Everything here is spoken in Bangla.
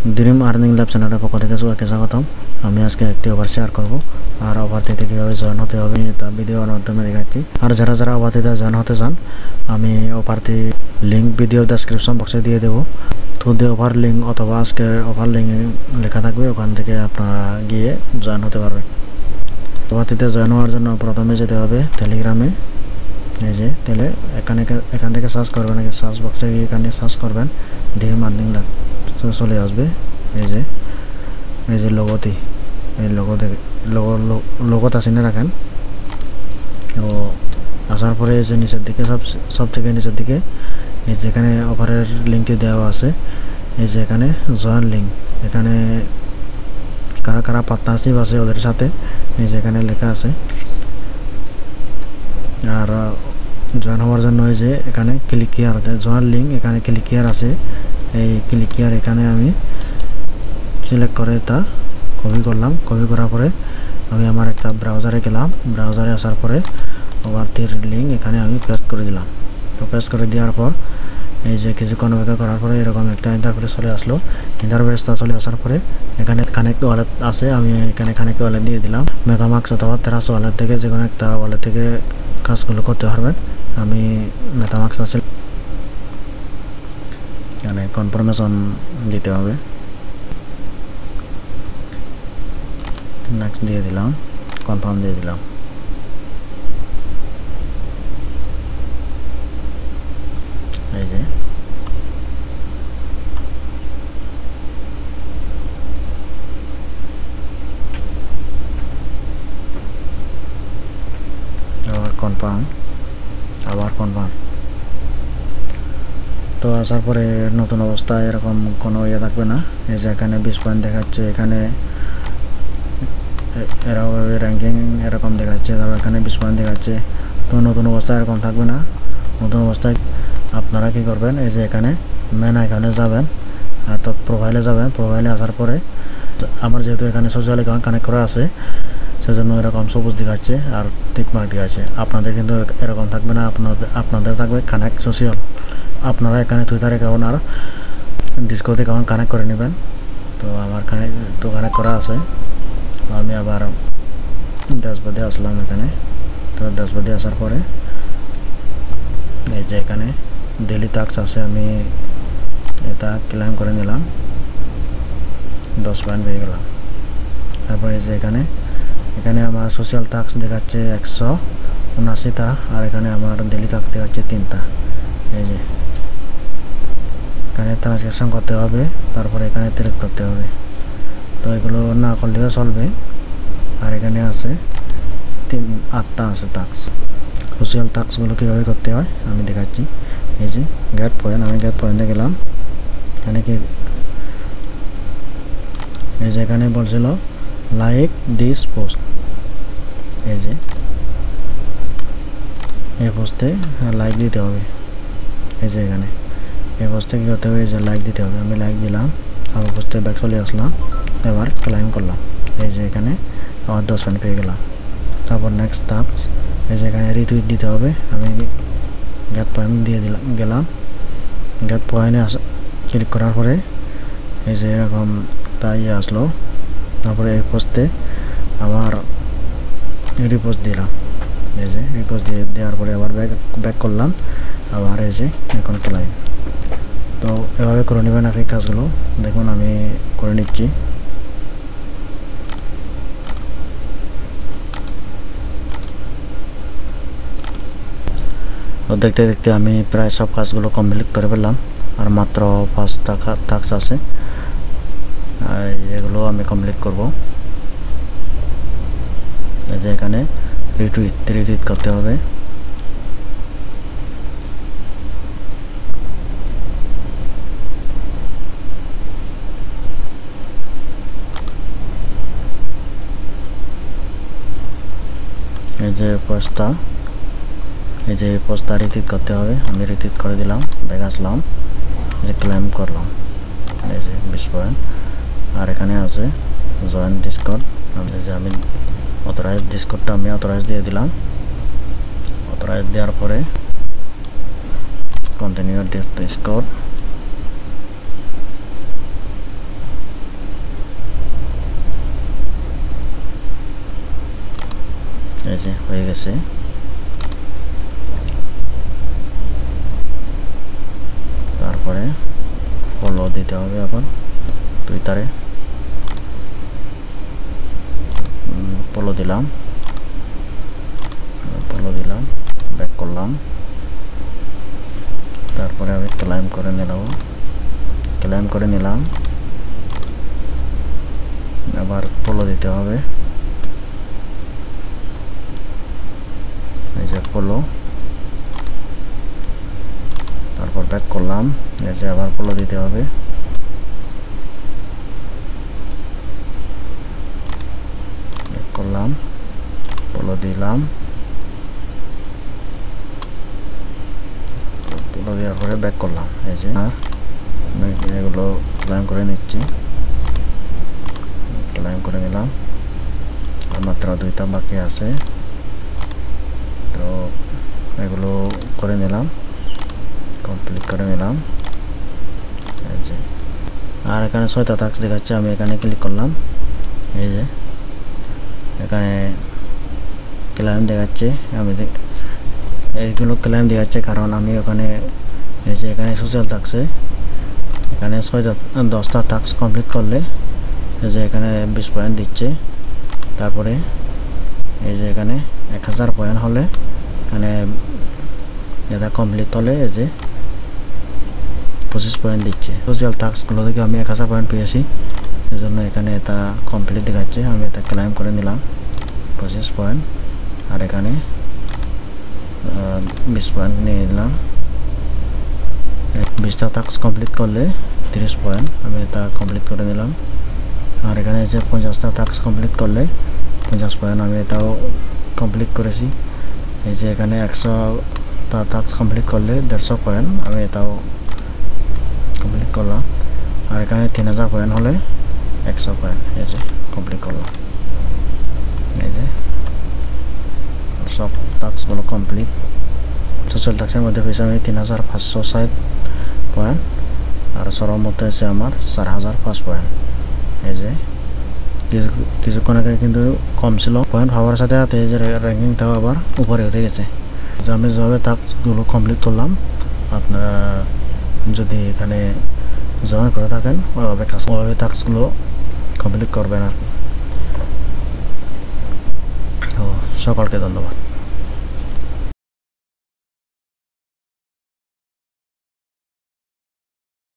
ড্রিম আর্নিং ল্যাব চ্যানেলের পক্ষ থেকে সবাইকে স্বাগতম। আমি আজকে একটি অফার শেয়ার করব, আর অফারটিতে কীভাবে জয়েন হতে হবে তা ভিডিওর মাধ্যমে দেখাচ্ছি। আর যারা যারা অফারটিতে জয়েন হতে চান, আমি অফারটি লিঙ্ক ভিডিও ডেসক্রিপশন বক্সে দিয়ে দেবো। তো অফার লিঙ্ক অথবা আজকের অফার লিঙ্ক লেখা থাকবে, ওখান থেকে আপনারা গিয়ে জয়েন হতে পারবেন। অফারটিতে জয়েন হওয়ার জন্য প্রথমে যেতে হবে টেলিগ্রামে। এই যে এখান থেকে সার্চ করবেন, সার্চ বক্সে গিয়ে এখানে সার্চ করবেন ড্রিম আর্নিং ল্যাব, চলে আসবে। এই যে লোগোটি, এই লোগোটা চিনে রাখেন। তো আসার পরে এই যে নিচের দিকে সব থেকে নিচের দিকে এই যেখানে অফারের লিঙ্কটি দেওয়া আছে, এই যে এখানে জয়েন লিঙ্ক, এখানে কারা কারা পার্টনারশিপ আছে ওদের সাথে, এই যে এখানে লেখা আছে। আর জয়েন হওয়ার জন্য এই যে এখানে ক্লিক হিয়ার আছে, জয়েন লিঙ্ক, এখানে ক্লিক হিয়ার আছে। এই ক্লিক হিয়ার এখানে আমি সিলেক্ট করে তা কপি করলাম। কপি করার পরে আমি আমার একটা ব্রাউজারে গেলাম। ব্রাউজারে আসার পরে অফারটির লিঙ্ক এখানে আমি পেস্ট করে দিলাম। তো পেস্ট করে দেওয়ার পর এই যে কিছুক্ষণ অপেক্ষা করার পরে এরকম একটা ইন্টারফেস চলে আসলো। ইন্টারফেসটা চলে আসার পরে এখানে কানেক্ট ওয়ালেট আছে, আমি এখানে কানেক্ট ওয়ালেট দিয়ে দিলাম। মেটামাক্স অথবা টেরাস ওয়ালেট থেকে যে কোনো একটা ওয়ালেট থেকে কাজগুলো করতে পারবেন। আমি মেটামাক্স আছে, এখানে কনফার্মেশন দিতে হবে, নেক্সট দিয়ে দিলাম, কনফার্ম দিয়ে দিলাম। এই যে আবার কনফার্ম। তো আসার পরে নতুন অবস্থায় এরকম কোনো ইয়ে থাকবে না। এই যে এখানে 20 পয়েন্ট দেখাচ্ছে, এখানে এরকম র্যাঙ্কিং এরকম দেখাচ্ছে, তারপর এখানে 20 পয়েন্ট দেখাচ্ছে। তো নতুন অবস্থায় এরকম থাকবে না। নতুন অবস্থায় আপনারা কি করবেন, এই যে এখানে মেন আইকনে যাবেন, তো প্রোফাইলে যাবেন। প্রোফাইলে আসার পরে আমার যেহেতু এখানে সোশ্যাল অ্যাকাউন্ট কানেক্ট করা আছে, সেজন্য এরকম সবুজ দেখাচ্ছে আর টিক মার্ক দেখাচ্ছে। আপনাদের কিন্তু এরকম থাকবে না, আপনাদের থাকবে কানেক্ট সোশ্যাল। আপনারা এখানে টুইটার অ্যাকাউন্ট আর ডিসকর্ড অ্যাকাউন্ট কানেক্ট করে নেবেন। তো আমার কানেক্ট করা আছে। আমি আবার ড্যাশবোর্ডে আসলাম এখানে। তো ড্যাশবোর্ডে আসার পরে এই যে এখানে ডেইলি টাস্ক আছে, আমি এটা ক্লেম করে নিলাম, 10 পয়েন্ট পেয়ে গেলাম। তারপরে এই যে এখানে আমার সোশ্যাল টাস্ক দেখাচ্ছে 179টা, আর এখানে আমার ডেইলি টাস্ক দেখাচ্ছে 3টা। এই যে এখানে ট্রানজ্যাকশন করতে হবে, তারপরে এখানে ক্লিক করতে হবে। তো এগুলো না করলেও চলবে। আর এখানে আছে 8টা আছে টাস্ক। সোশ্যাল টাস্কগুলো কীভাবে করতে হয় আমি দেখাচ্ছি। এই যে গেট পয়েন্ট, আমি গেট পয়েন্টে গেলাম। এখানে কি এই যে এখানে বলছিল লাইক দিস পোস্ট, এই যে এই পোস্টে লাইক দিতে হবে। এই যে এখানে এই পোস্টে কী করতে হবে, এই যে লাইক দিতে হবে। আমি লাইক দিলাম, আমার পোস্টে ব্যাক চলে আসলাম। এবার ক্লাইম করলাম, এই যে এখানে আমার 10 পয়েন্ট পেয়ে গেলাম। তারপর নেক্সট টাস্ক, এই যে এখানে রিটুইট দিতে হবে। আমি গেট পয়েন্ট দিয়ে গেলাম। গেট পয়েন্টে ক্লিক করার পরে এই যে এরকম তাই আসলো। তারপরে এই পোস্টে আবার রিপোস্ট দিলাম। এই যে রিপোস্ট দেওয়ার পরে আবার ব্যাক করলাম, আবার এই যে এখন ক্লাইম। তো এভাবে করে নেবেন আর এই কাজগুলো। দেখুন আমি করে নিচ্ছি। তো দেখতে দেখতে আমি প্রায় সব কাজগুলো কমপ্লিট করে ফেললাম, আর মাত্র 5টা টাস্ক আছে, এগুলো আমি কমপ্লিট করব। এই যে এখানে রিটুইট করতে হবে। এই যে পোস্টটা রিটুইট করতে হবে। আমি রিটুইট করে দিলাম, ব্যাক আসলাম, যে ক্লেম করলাম। এই যে 20 পয়েন্ট। আর এখানে আছে জয়েন ডিসকর্ড, যে আমি অথরাইজ ডিসকর্ডটা আমি অথরাইজ দিয়ে দিলাম। অথরাইজ দেওয়ার পরে কন্টিনিউ ডিসকর্ড, আসছে। তারপরে ফলো দিতে হবে আবার টুইটারে, ফলো দিলাম, ব্যাক করলাম। তারপরে আমি ক্লাইম করে নিলাম, আবার ফলো দিতে হবে, এই যে ফলো, তারপর ব্যাক করলাম, এই যে আবার ফলো দিতে হবে, ব্যাক করলাম, ফলো দিলাম, ফলো দেওয়ার পরে ব্যাক করলাম। এই যে আমি এগুলো ক্লাইম করে নিচ্ছি, ক্লাইম করে নিলাম, আর মাত্র 2টা বাকি আছে, তো এগুলো করে নিলাম, কমপ্লিট করে নিলাম। এই যে আর এখানে 6টা টাস্ক দেখাচ্ছে, আমি এখানে ক্লিক করলাম, এই যে এখানে ক্লাইম দেখাচ্ছে, আমি এইগুলো ক্লাইম দেখাচ্ছে কারণ আমি ওখানে এই যে এখানে সোশ্যাল টাস্কে এখানে 10টা টাস্ক কমপ্লিট করলে এই যে এখানে 20 পয়েন্ট দিচ্ছে। তারপরে এই যে এখানে 1000 পয়েন্ট হলে এখানে এটা কমপ্লিট হলে এই যে 25 পয়েন্ট দিচ্ছে। সোশ্যাল টাস্কগুলো থেকে আমি 1000 পয়েন্ট পেয়েছি, এই জন্য এখানে এটা কমপ্লিট দেখাচ্ছে। আমি এটা ক্লাইম করে নিলাম 25 পয়েন্ট, আর এখানে 20 পয়েন্ট নিয়ে নিলাম। 20টা টাস্ক কমপ্লিট করলে 30 পয়েন্ট, আমি এটা কমপ্লিট করে নিলাম। আর এখানে যে 50টা টাস্ক কমপ্লিট করলে 50 পয়েন্ট, আমি এটাও কমপ্লিট করেছি। এই যে এখানে 100টা টাস্ক কমপ্লিট করলে 150 পয়েন্ট, আমি এটাও কমপ্লিট করলাম। আর এখানে 3000 পয়েন্ট হলে 100 পয়েন্ট, এই যে কমপ্লিট করলাম। এই যে সব টাস্কগুলো কমপ্লিট। সোশ্যাল টাস্কের মধ্যে পেয়েছি আমি 3560 পয়েন্ট, আর সবার মধ্যে হচ্ছে আমার 4005 পয়েন্ট। এই যে কিছুক্ষণ আগে কিন্তু কম ছিল, পয়েন্ট পাওয়ার সাথে সাথে এই যে র্যাঙ্কিংটাও আবার উপরে উঠে গেছে। আমি যেভাবে টাস্কগুলো কমপ্লিট করলাম, আপনারা যদি এখানে জয়েন করে থাকেন ওইভাবে টাস্কগুলো কমপ্লিট করবেন আর কি। তো সকলকে ধন্যবাদ।